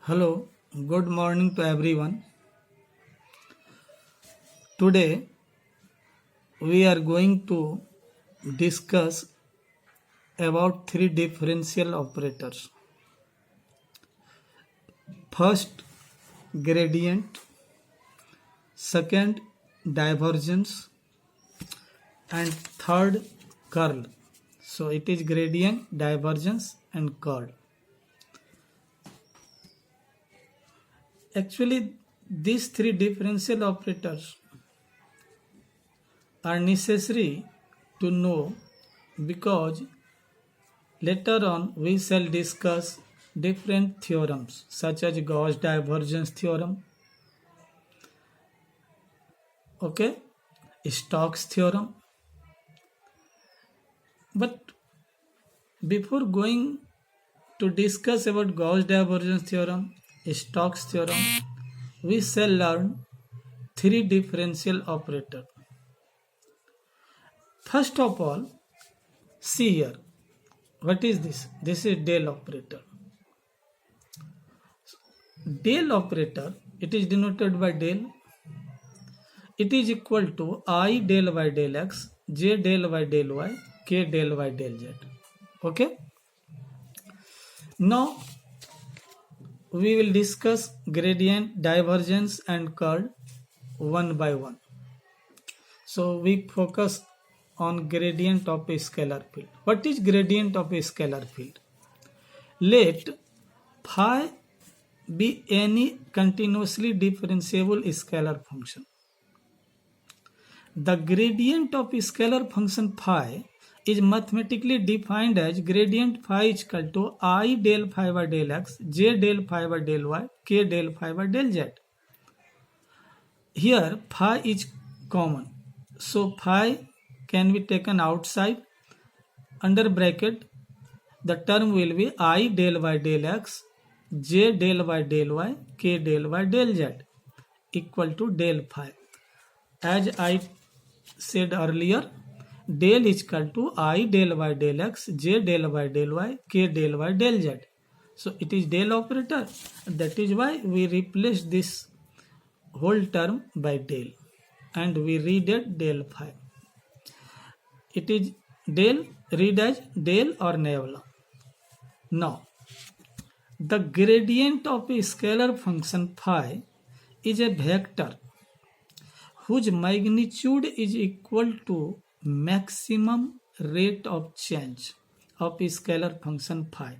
Hello, good morning to everyone. Today we are going to discuss about three differential operators. First, gradient, second, divergence, and third, curl. So it is gradient, divergence, and curl. Actually, these three differential operators are necessary to know because later on we shall discuss different theorems such as Gauss divergence theorem, okay, Stokes theorem. But before going to discuss about Gauss divergence theorem, Stokes theorem, we shall learn three differential operator. First of all, see here. What is this? This is del operator. Del operator, it is denoted by del. It is equal to I del y del x, j del y del y, k del y del z. Okay. Now we will discuss gradient, divergence, and curl one by one. So we focus on gradient of a scalar field. What is gradient of a scalar field? Let phi be any continuously differentiable scalar function. The gradient of a scalar function phi is mathematically defined as gradient phi is equal to I del phi by del x, j del phi by del y, k del phi by del z. Here phi is common, so phi can be taken outside. Under bracket, the term will be I del y del x, j del y del y, k del y del z equal to del phi. As I said earlier, del is equal to I del y del x, j del y del y, k del y del z. So it is del operator. That is why we replace this whole term by del and we read it del phi. It is del, read as del or nebula. Now, the gradient of a scalar function phi is a vector whose magnitude is equal to maximum rate of change of a scalar function phi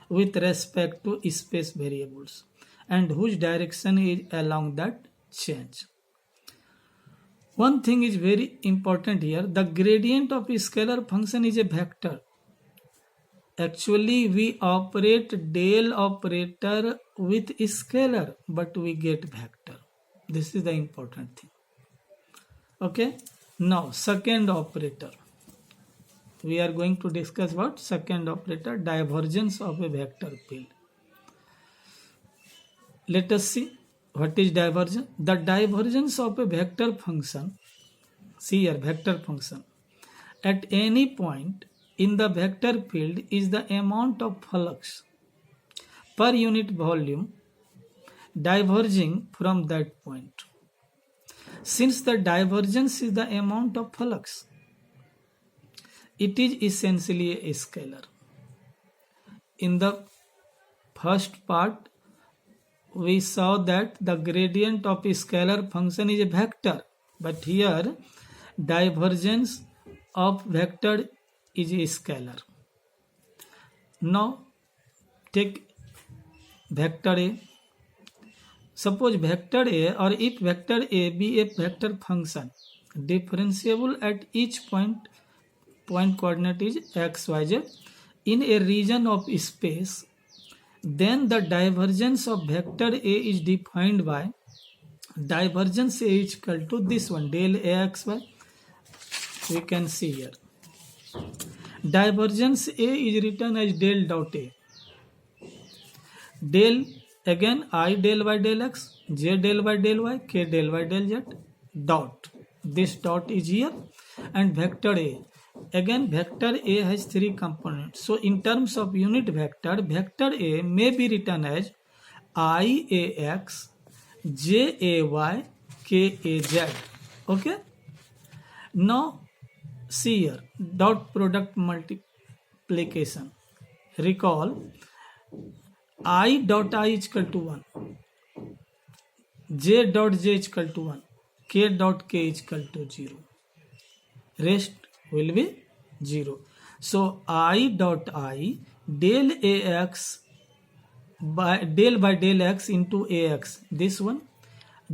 with respect to space variables and whose direction is along that change. One thing is very important here, the gradient of a scalar function is a vector. Actually, we operate del operator with scalar, but we get vector. This is the important thing. Okay. Now, second operator. We are going to discuss what? Second operator, divergence of a vector field. Let us see what is divergence. The divergence of a vector function, see here, vector function, at any point in the vector field is the amount of flux per unit volume diverging from that point. Since the divergence is the amount of flux, it is essentially a scalar. In the first part, we saw that the gradient of a scalar function is a vector, but here divergence of vector is a scalar. Now take vector A. Suppose vector A, or if vector A be a vector function differentiable at each point coordinate is x, y, z in a region of space, then the divergence of vector A is defined by divergence A is equal to this one, del AXY. We can see here. Divergence A is written as del dot A. Del, again, I del y del x, j del y del y, k del y del z, dot. This dot is here, and vector A. Again, vector A has three components. So in terms of unit vector, vector A may be written as IAX JAY KAZ. Okay. Now see here, dot product multiplication. Recall I dot I is equal to 1, J dot J is equal to 1, K dot K is equal to 0. Rest will be 0. So I dot I del AX by del X into AX, this one.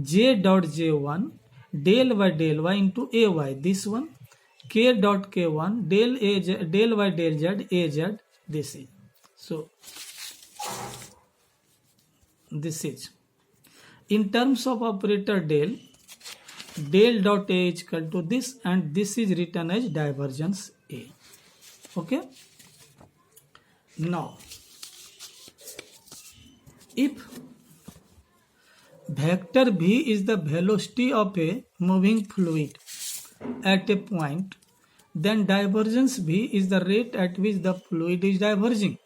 J dot J1 del y into AY, this one. K dot K1 del y del Z AZ, this is. So this is. In terms of operator del dot A is equal to this, and this is written as divergence A. Okay. Now, if vector v is the velocity of a moving fluid at a point, then divergence v is the rate at which the fluid is diverging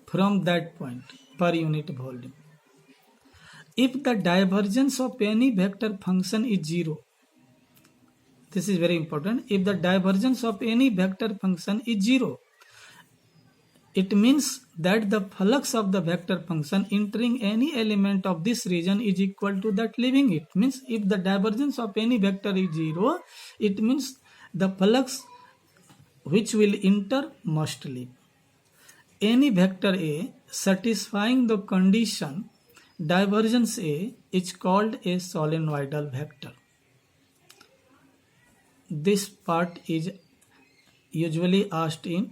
from that point per unit volume. If the divergence of any vector function is 0, this is very important. If the divergence of any vector function is 0, it means that the flux of the vector function entering any element of this region is equal to that leaving it. Means if the divergence of any vector is 0, it means the flux which will enter must leave. Any vector A satisfying the condition divergence A is called a solenoidal vector. This part is usually asked in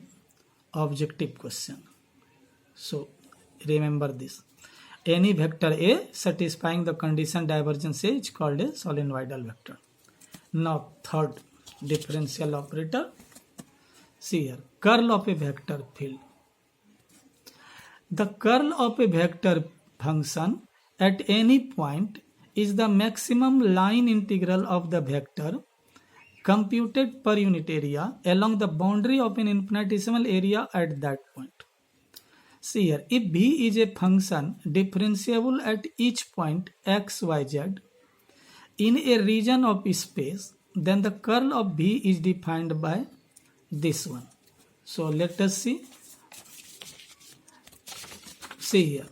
objective question. So remember this. Any vector A satisfying the condition divergence A is called a solenoidal vector. Now third differential operator. See here, curl of a vector field. The curl of a vector function at any point is the maximum line integral of the vector computed per unit area along the boundary of an infinitesimal area at that point. See here, if v is a function differentiable at each point x, y, z in a region of space, then the curl of v is defined by this one. So let us see. See here,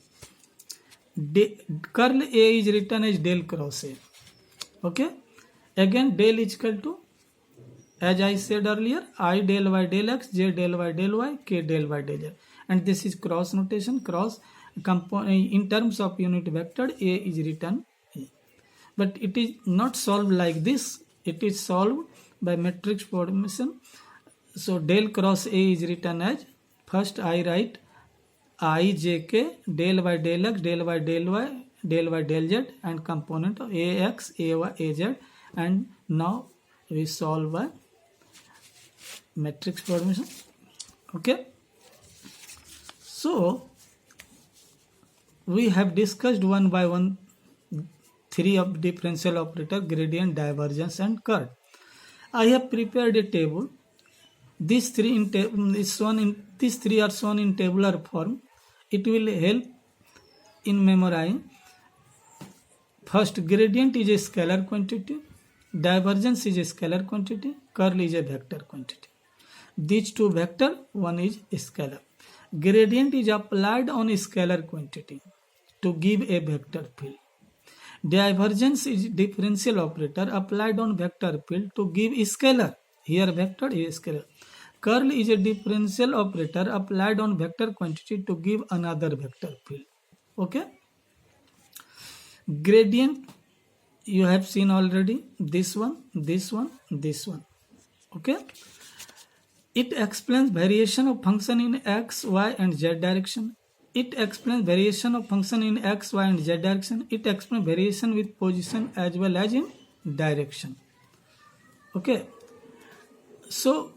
curl A is written as del cross A. Okay, again del is equal to, as I said earlier, I del y del x, j del y del y, k del y del z, and this is cross notation. Cross in terms of unit vector, A is written A, but it is not solved like this. It is solved by matrix formation. So del cross A is written as, first I write I j k del y del x del y del y del y del z and component of ax, ay, az, and now we solve by matrix formation. Okay, so we have discussed one by one three of differential operator: gradient, divergence, and curl. I have prepared a table. These three are shown in tabular form. It will help in memorizing. First, gradient is a scalar quantity, divergence is a scalar quantity, curl is a vector quantity. These two vector, one is scalar. Gradient is applied on a scalar quantity to give a vector field. Divergence is differential operator applied on vector field to give a scalar. Here vector is scalar. Curl is a differential operator applied on vector quantity to give another vector field. Okay. Gradient you have seen already. This one, this one, this one. Okay. It explains variation of function in x, y, and z direction. It explains variation of function in x, y, and z direction. It explains variation with position as well as in direction. Okay. So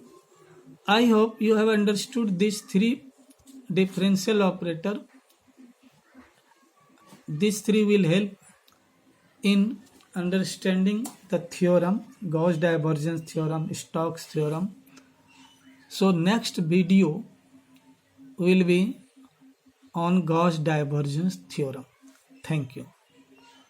I hope you have understood these three differential operator. These three will help in understanding the theorem, Gauss divergence theorem, Stokes theorem. So next video will be on Gauss divergence theorem. Thank you.